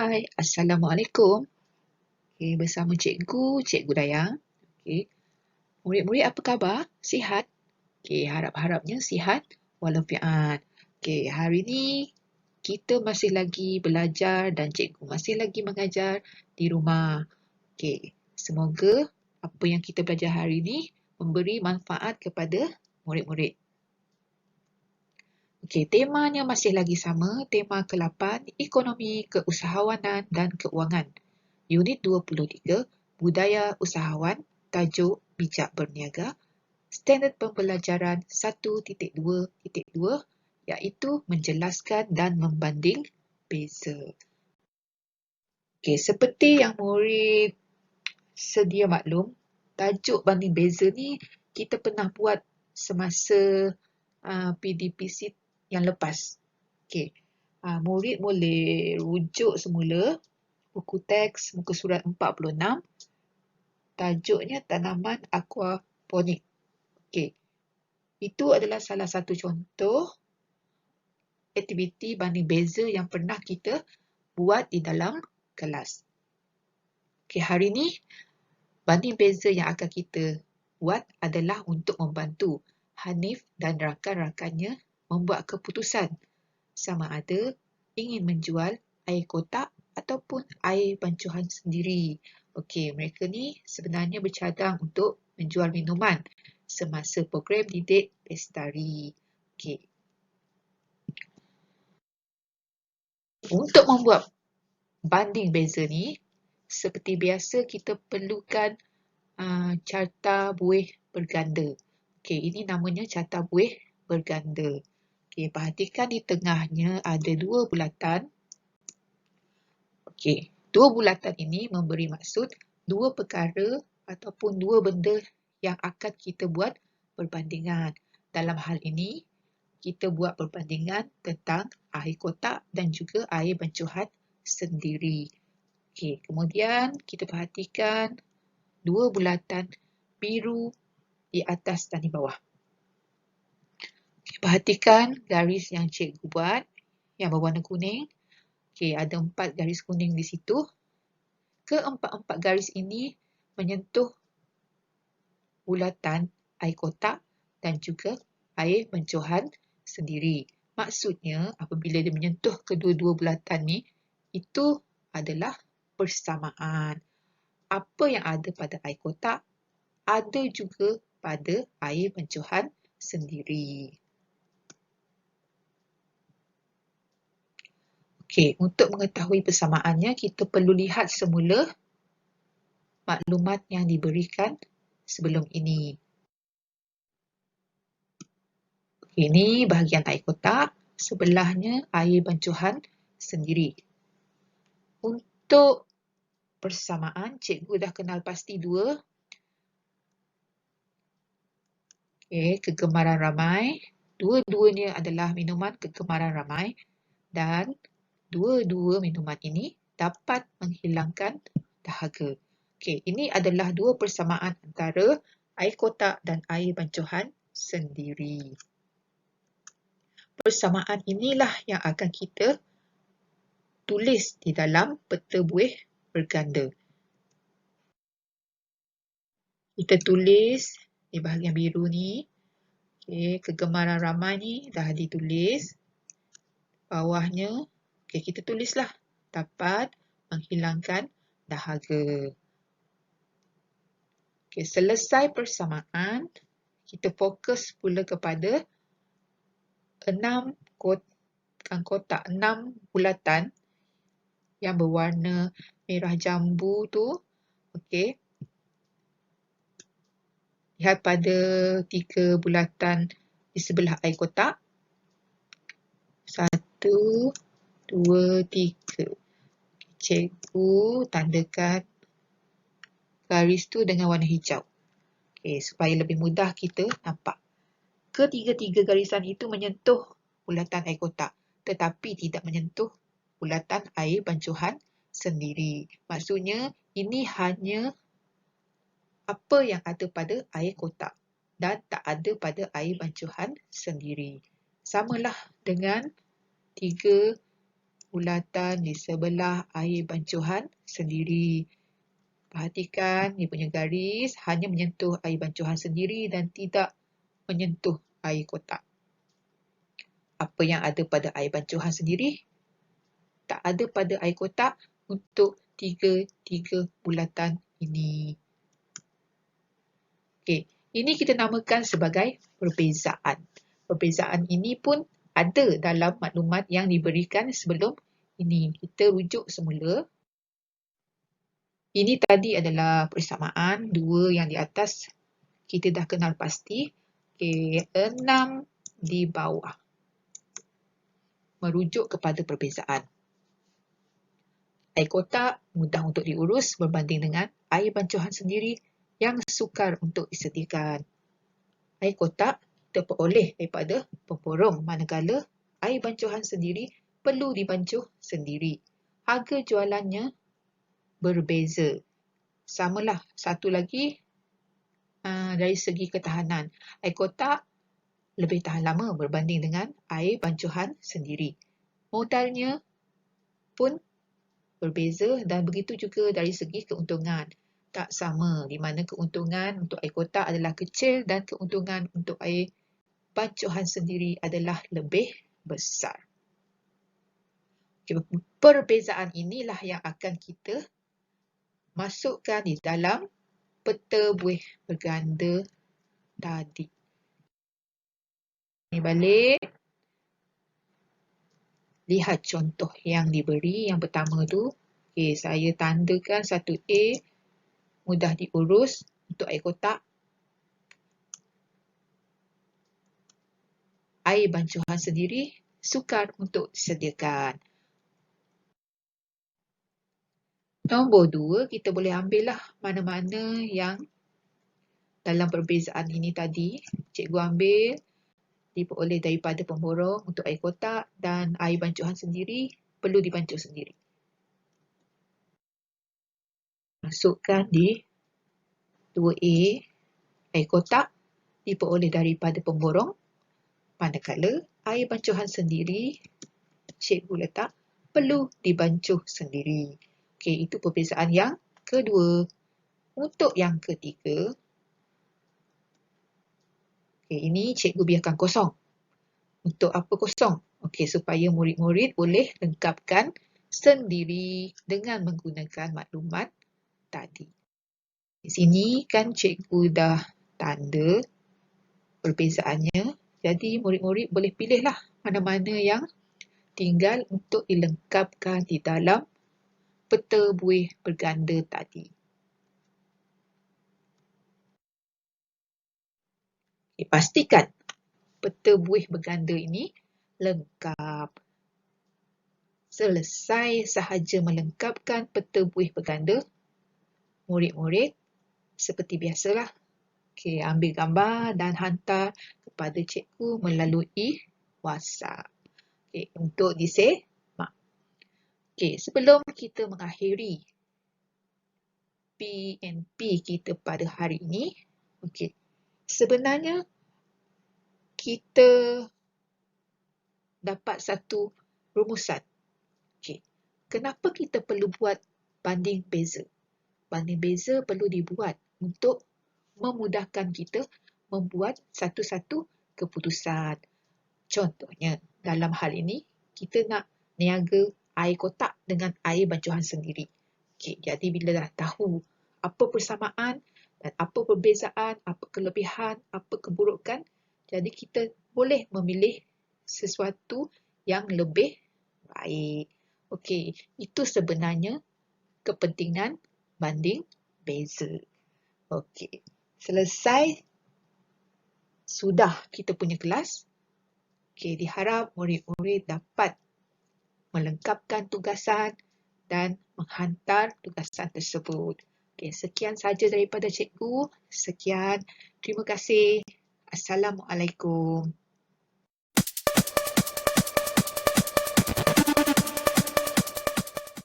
Hai, Assalamualaikum. Okay, bersama Cikgu Dayang. Okay. Murid-murid apa khabar? Sihat? Okay, harap-harapnya sihat walafiat. Okay, hari ni kita masih lagi belajar dan cikgu masih lagi mengajar di rumah. Okay, semoga apa yang kita belajar hari ni memberi manfaat kepada murid-murid. Okey, temanya masih lagi sama, tema ke-8, Ekonomi, Keusahawanan dan Keuangan. Unit 23, Budaya Usahawan, tajuk Bijak Berniaga, standard pembelajaran 1.2.2 iaitu menjelaskan dan membanding beza. Okey, seperti yang murid sedia maklum, tajuk banding beza ni kita pernah buat semasa PDPC yang lepas. Okey. Murid boleh rujuk semula buku teks muka surat 46. Tajuknya tanaman aquaponik. Okey. Itu adalah salah satu contoh aktiviti banding beza yang pernah kita buat di dalam kelas. Okey, hari ni banding beza yang akan kita buat adalah untuk membantu Hanif dan rakan-rakannya membuat keputusan sama ada ingin menjual air kotak ataupun air bancuhan sendiri. Okey, mereka ni sebenarnya bercadang untuk menjual minuman semasa program didik Lestari. Okey. Untuk membuat banding beza ni, seperti biasa kita perlukan carta buih berganda. Okey, ini namanya carta buih berganda. Okey, perhatikan di tengahnya ada dua bulatan. Okey, dua bulatan ini memberi maksud dua perkara ataupun dua benda yang akan kita buat perbandingan. Dalam hal ini, kita buat perbandingan tentang air kotak dan juga air bancuhan sendiri. Okey, kemudian kita perhatikan dua bulatan biru di atas dan di bawah. Okay, perhatikan garis yang cikgu buat yang berwarna kuning. Okey, ada 4 garis kuning di situ. Keempat-empat garis ini menyentuh bulatan air kotak dan juga air bancuhan sendiri. Maksudnya apabila dia menyentuh kedua-dua bulatan ni, itu adalah persamaan. Apa yang ada pada air kotak ada juga pada air bancuhan sendiri. Okey, untuk mengetahui persamaannya, kita perlu lihat semula maklumat yang diberikan sebelum ini. Ini bahagian air kotak, sebelahnya air bancuhan sendiri. Untuk persamaan, cikgu dah kenal pasti dua. Okey, kegemaran ramai. Dua-duanya adalah minuman kegemaran ramai dan dua-dua minuman ini dapat menghilangkan dahaga. Okey, ini adalah dua persamaan antara air kotak dan air bancuhan sendiri. Persamaan inilah yang akan kita tulis di dalam peta buih berganda. Kita tulis di bahagian biru ni. Okey, kegemaran ramai ni dah ditulis. Bawahnya, okey, kita tulislah dapat menghilangkan dahaga. Okey, selesai persamaan, kita fokus pula kepada 6 kotak, 6 bulatan yang berwarna merah jambu tu. Okey. Lihat pada 3 bulatan di sebelah air kotak. 1, 2, 3. Cikgu tandakan garis tu dengan warna hijau. Okey, supaya lebih mudah kita nampak. Ketiga-tiga garisan itu menyentuh bulatan air kotak, tetapi tidak menyentuh bulatan air bancuhan sendiri. Maksudnya, ini hanya apa yang ada pada air kotak dan tak ada pada air bancuhan sendiri. Samalah dengan 3 bulatan di sebelah air bancuhan sendiri. Perhatikan dia punya garis hanya menyentuh air bancuhan sendiri dan tidak menyentuh air kotak. Apa yang ada pada air bancuhan sendiri, tak ada pada air kotak untuk tiga bulatan ini. Okey, ini kita namakan sebagai perbezaan. Perbezaan ini pun ada dalam maklumat yang diberikan sebelum ini. Kita rujuk semula. Ini tadi adalah persamaan, dua yang di atas kita dah kenal pasti. Okey, 6 di bawah. Merujuk kepada perbezaan. Air kotak mudah untuk diurus berbanding dengan air bancuhan sendiri yang sukar untuk disediakan. Air kotak kita peroleh daripada pemborong, manakala air bancuhan sendiri perlu dibancuh sendiri. Harga jualannya berbeza. Samalah, satu lagi dari segi ketahanan. Air kotak lebih tahan lama berbanding dengan air bancuhan sendiri. Modalnya pun berbeza dan begitu juga dari segi keuntungan. Tak sama, di mana keuntungan untuk air kotak adalah kecil dan keuntungan untuk air bancuhan sendiri adalah lebih besar. Perbezaan inilah yang akan kita masukkan di dalam peta buih berganda tadi. Ini balik. Lihat contoh yang diberi. Yang pertama tu, saya tandakan satu A, mudah diurus untuk air kotak. Air bancuhan sendiri sukar untuk disediakan. Nombor 2, kita boleh ambil lah mana-mana yang dalam perbezaan ini tadi. Cikgu ambil, diperoleh daripada pemborong untuk air kotak dan air bancuhan sendiri perlu dibancuh sendiri. Masukkan di 2A, air kotak diperoleh daripada pemborong, manakala air bancuhan sendiri cikgu letak perlu dibancuh sendiri. Okey, itu perbezaan yang kedua. Untuk yang ketiga, ini cikgu biarkan kosong. Untuk apa kosong? Okey, supaya murid-murid boleh lengkapkan sendiri dengan menggunakan maklumat tadi. Di sini kan cikgu dah tanda perbezaannya. Jadi murid-murid boleh pilihlah mana-mana yang tinggal untuk dilengkapkan di dalam peta buih berganda tadi. Pastikan peta buih berganda ini lengkap. Selesai sahaja melengkapkan peta buih berganda, murid-murid seperti biasalah, ambil gambar dan hantar kepada cikgu melalui WhatsApp. Untuk disemak. Sebelum kita mengakhiri PNP kita pada hari ini, sebenarnya kita dapat satu rumusan. Kenapa kita perlu buat banding beza? Banding beza perlu dibuat untuk memudahkan kita membuat satu-satu keputusan. Contohnya, dalam hal ini, kita nak niaga air kotak dengan air bancuhan sendiri. Jadi bila dah tahu apa persamaan dan apa perbezaan, apa kelebihan, apa keburukan, jadi kita boleh memilih sesuatu yang lebih baik. Itu sebenarnya kepentingan banding beza. Selesai sudah kita punya kelas. Diharap murid-murid dapat melengkapkan tugasan dan menghantar tugasan tersebut. Sekian sahaja daripada cikgu. Sekian. Terima kasih. Assalamualaikum.